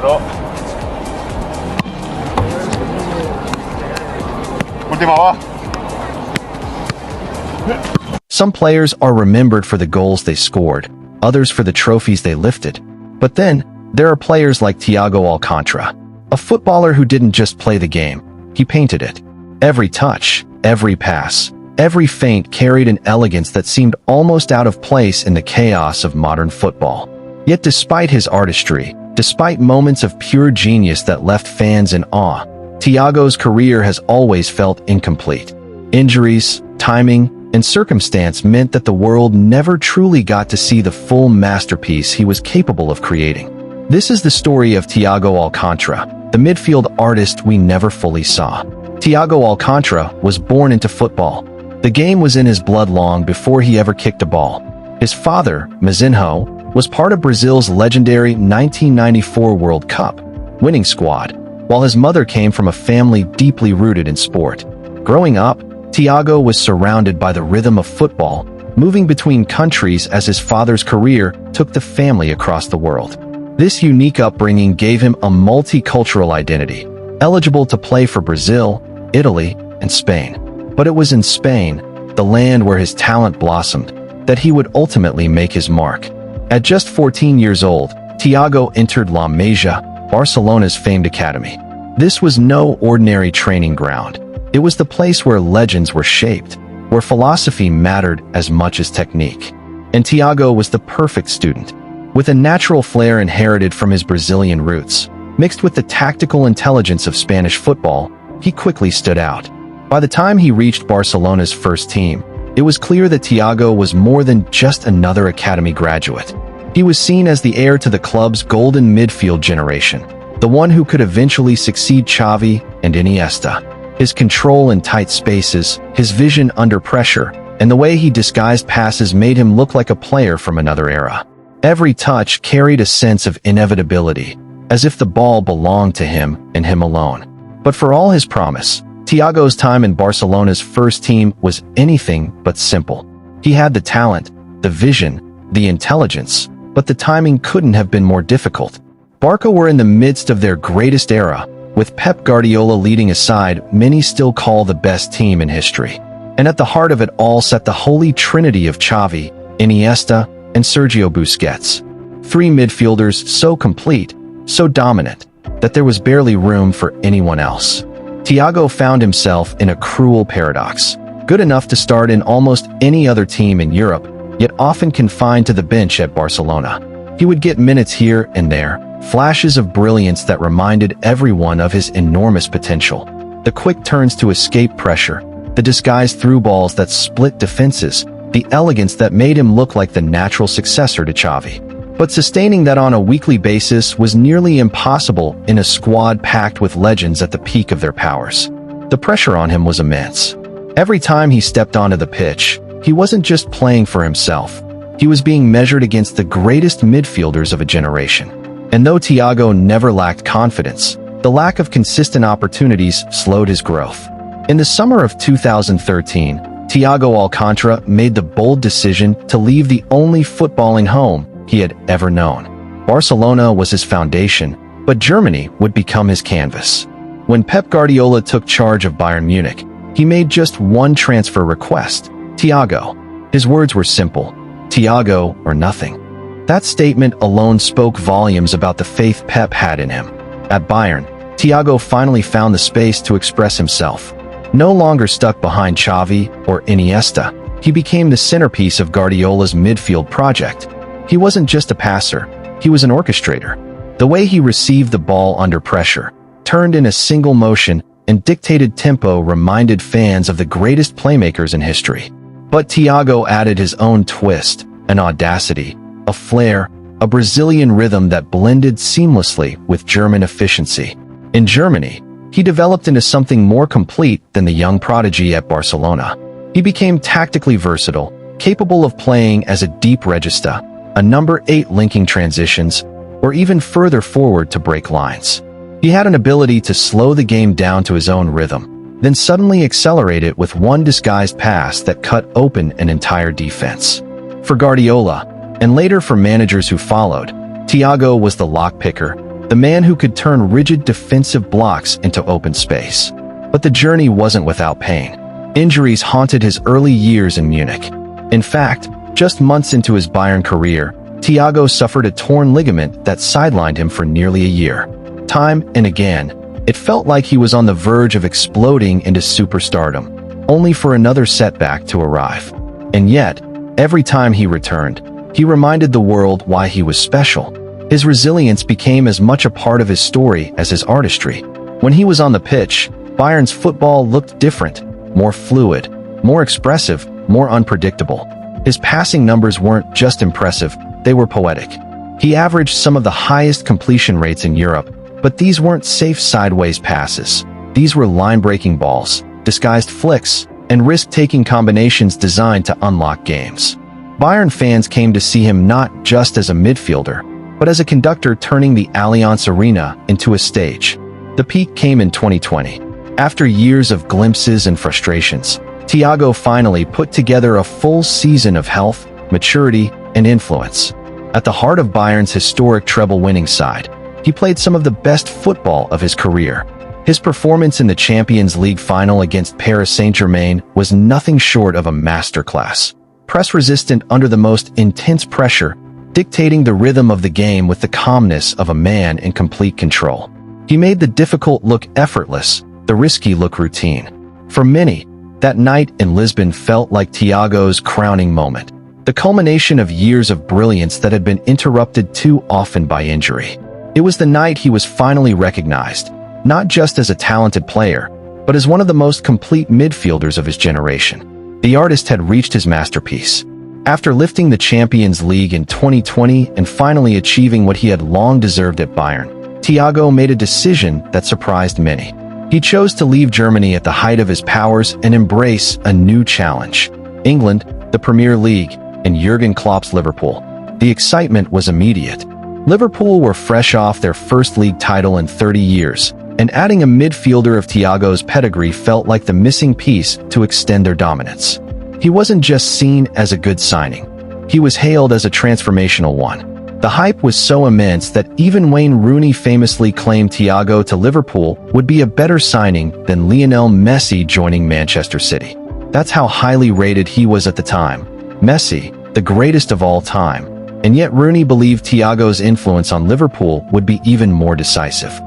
bro. Última va. Some players are remembered for the goals they scored, others for the trophies they lifted. But then, there are players like Thiago Alcântara, a footballer who didn't just play the game, he painted it. Every touch, every pass, every feint carried an elegance that seemed almost out of place in the chaos of modern football. Yet despite his artistry, despite moments of pure genius that left fans in awe, Thiago's career has always felt incomplete. Injuries, timing, and circumstance meant that the world never truly got to see the full masterpiece he was capable of creating. This is the story of Thiago Alcântara, the midfield artist we never fully saw. Thiago Alcântara was born into football. The game was in his blood long before he ever kicked a ball. His father, Masia, was part of Brazil's legendary 1994 World Cup winning squad, while his mother came from a family deeply rooted in sport. Growing up, Thiago was surrounded by the rhythm of football, moving between countries as his father's career took the family across the world. This unique upbringing gave him a multicultural identity, eligible to play for Brazil, Italy, and Spain. But it was in Spain, the land where his talent blossomed, that he would ultimately make his mark. At just 14 years old, Thiago entered La Masia, Barcelona's famed academy. This was no ordinary training ground. It was the place where legends were shaped, where philosophy mattered as much as technique. And Thiago was the perfect student. With a natural flair inherited from his Brazilian roots, mixed with the tactical intelligence of Spanish football, he quickly stood out. By the time he reached Barcelona's first team, it was clear that Thiago was more than just another academy graduate. He was seen as the heir to the club's golden midfield generation, the one who could eventually succeed Xavi and Iniesta. His control in tight spaces, his vision under pressure, and the way he disguised passes made him look like a player from another era. Every touch carried a sense of inevitability, as if the ball belonged to him and him alone. But for all his promise, Thiago's time in Barcelona's first team was anything but simple. He had the talent, the vision, the intelligence, but the timing couldn't have been more difficult. Barca were in the midst of their greatest era, with Pep Guardiola leading a side many still call the best team in history. And at the heart of it all sat the holy trinity of Xavi, Iniesta, and Sergio Busquets. Three midfielders so complete, so dominant, that there was barely room for anyone else. Thiago found himself in a cruel paradox. Good enough to start in almost any other team in Europe, yet often confined to the bench at Barcelona. He would get minutes here and there, flashes of brilliance that reminded everyone of his enormous potential. The quick turns to escape pressure, the disguised through balls that split defenses, the elegance that made him look like the natural successor to Xavi. But sustaining that on a weekly basis was nearly impossible in a squad packed with legends at the peak of their powers. The pressure on him was immense. Every time he stepped onto the pitch, he wasn't just playing for himself. He was being measured against the greatest midfielders of a generation. And though Thiago never lacked confidence, the lack of consistent opportunities slowed his growth. In the summer of 2013, Thiago Alcântara made the bold decision to leave the only footballing home he had ever known. Barcelona was his foundation, but Germany would become his canvas. When Pep Guardiola took charge of Bayern Munich, he made just one transfer request: Thiago. His words were simple: Thiago or nothing. That statement alone spoke volumes about the faith Pep had in him. At Bayern, Thiago finally found the space to express himself. No longer stuck behind Xavi or Iniesta, he became the centerpiece of Guardiola's midfield project. He wasn't just a passer, he was an orchestrator. The way he received the ball under pressure, turned in a single motion, and dictated tempo reminded fans of the greatest playmakers in history. But Thiago added his own twist, an audacity, a flair, a Brazilian rhythm that blended seamlessly with German efficiency. In Germany, he developed into something more complete than the young prodigy at Barcelona. He became tactically versatile, capable of playing as a deep regista, a number 8 linking transitions, or even further forward to break lines. He had an ability to slow the game down to his own rhythm, then suddenly accelerate it with one disguised pass that cut open an entire defense. For Guardiola, and later for managers who followed, Thiago was the lockpicker, the man who could turn rigid defensive blocks into open space. But the journey wasn't without pain. Injuries haunted his early years in Munich. In fact, just months into his Bayern career, Thiago suffered a torn ligament that sidelined him for nearly a year. Time and again, it felt like he was on the verge of exploding into superstardom, only for another setback to arrive. And yet, every time he returned, he reminded the world why he was special. His resilience became as much a part of his story as his artistry. When he was on the pitch, Bayern's football looked different, more fluid, more expressive, more unpredictable. His passing numbers weren't just impressive, they were poetic. He averaged some of the highest completion rates in Europe, but these weren't safe sideways passes. These were line-breaking balls, disguised flicks, and risk-taking combinations designed to unlock games. Bayern fans came to see him not just as a midfielder, but as a conductor turning the Allianz Arena into a stage. The peak came in 2020. After years of glimpses and frustrations, Thiago finally put together a full season of health, maturity, and influence. At the heart of Bayern's historic treble-winning side, he played some of the best football of his career. His performance in the Champions League final against Paris Saint-Germain was nothing short of a masterclass. Press-resistant under the most intense pressure, dictating the rhythm of the game with the calmness of a man in complete control. He made the difficult look effortless, the risky look routine. For many, that night in Lisbon felt like Thiago's crowning moment, the culmination of years of brilliance that had been interrupted too often by injury. It was the night he was finally recognized, not just as a talented player, but as one of the most complete midfielders of his generation. The artist had reached his masterpiece. After lifting the Champions League in 2020 and finally achieving what he had long deserved at Bayern, Thiago made a decision that surprised many. He chose to leave Germany at the height of his powers and embrace a new challenge: England, the Premier League, and Jurgen Klopp's Liverpool. The excitement was immediate. Liverpool were fresh off their first league title in 30 years, and adding a midfielder of Thiago's pedigree felt like the missing piece to extend their dominance. He wasn't just seen as a good signing. He was hailed as a transformational one. The hype was so immense that even Wayne Rooney famously claimed Thiago to Liverpool would be a better signing than Lionel Messi joining Manchester City. That's how highly rated he was at the time. Messi, the greatest of all time, and yet Rooney believed Thiago's influence on Liverpool would be even more decisive.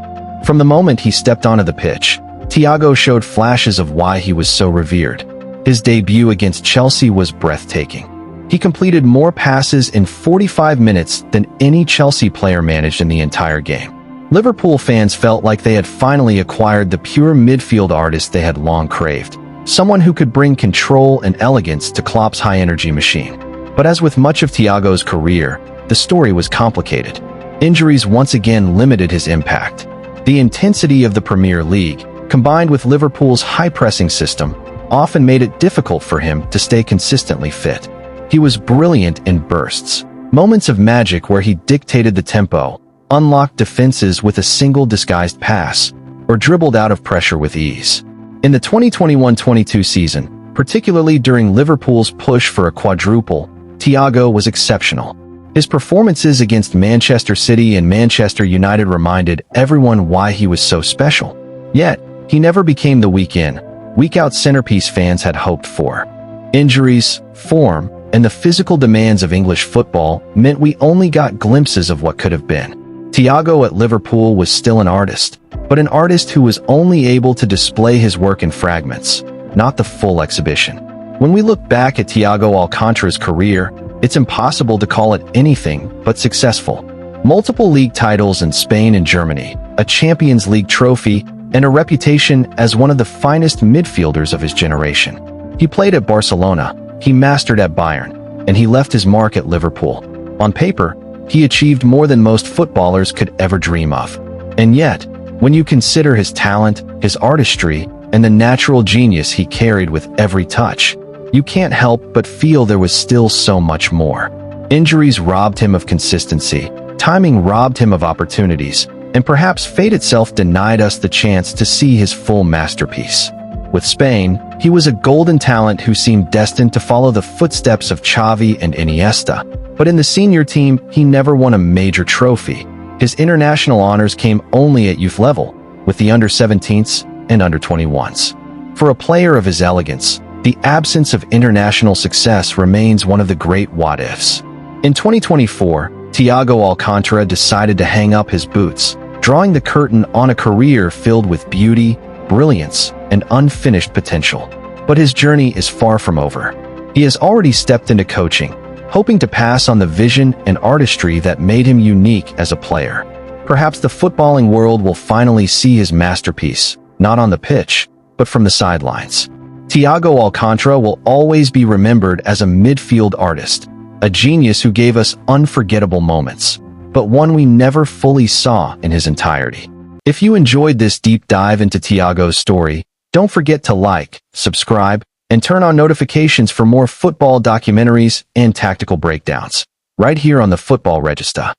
From the moment he stepped onto the pitch, Thiago showed flashes of why he was so revered. His debut against Chelsea was breathtaking. He completed more passes in 45 minutes than any Chelsea player managed in the entire game. Liverpool fans felt like they had finally acquired the pure midfield artist they had long craved, someone who could bring control and elegance to Klopp's high-energy machine. But as with much of Thiago's career, the story was complicated. Injuries once again limited his impact. The intensity of the Premier League, combined with Liverpool's high-pressing system, often made it difficult for him to stay consistently fit. He was brilliant in bursts, moments of magic where he dictated the tempo, unlocked defenses with a single disguised pass, or dribbled out of pressure with ease. In the 2021-22 season, particularly during Liverpool's push for a quadruple, Thiago was exceptional. His performances against Manchester City and Manchester United reminded everyone why he was so special. Yet, he never became the week-in, week-out centerpiece fans had hoped for. Injuries, form, and the physical demands of English football meant we only got glimpses of what could have been. Thiago at Liverpool was still an artist, but an artist who was only able to display his work in fragments, not the full exhibition. When we look back at Thiago Alcântara's career, it's impossible to call it anything but successful. Multiple league titles in Spain and Germany, a Champions League trophy, and a reputation as one of the finest midfielders of his generation. He played at Barcelona, he mastered at Bayern, and he left his mark at Liverpool. On paper, he achieved more than most footballers could ever dream of. And yet, when you consider his talent, his artistry, and the natural genius he carried with every touch, you can't help but feel there was still so much more. Injuries robbed him of consistency, timing robbed him of opportunities, and perhaps fate itself denied us the chance to see his full masterpiece. With Spain, he was a golden talent who seemed destined to follow the footsteps of Xavi and Iniesta, but in the senior team, he never won a major trophy. His international honors came only at youth level, with the under-17s and under-21s. For a player of his elegance, the absence of international success remains one of the great what-ifs. In 2024, Thiago Alcântara decided to hang up his boots, drawing the curtain on a career filled with beauty, brilliance, and unfinished potential. But his journey is far from over. He has already stepped into coaching, hoping to pass on the vision and artistry that made him unique as a player. Perhaps the footballing world will finally see his masterpiece, not on the pitch, but from the sidelines. Thiago Alcântara will always be remembered as a midfield artist, a genius who gave us unforgettable moments, but one we never fully saw in his entirety. If you enjoyed this deep dive into Thiago's story, don't forget to like, subscribe, and turn on notifications for more football documentaries and tactical breakdowns, right here on the Football Regista.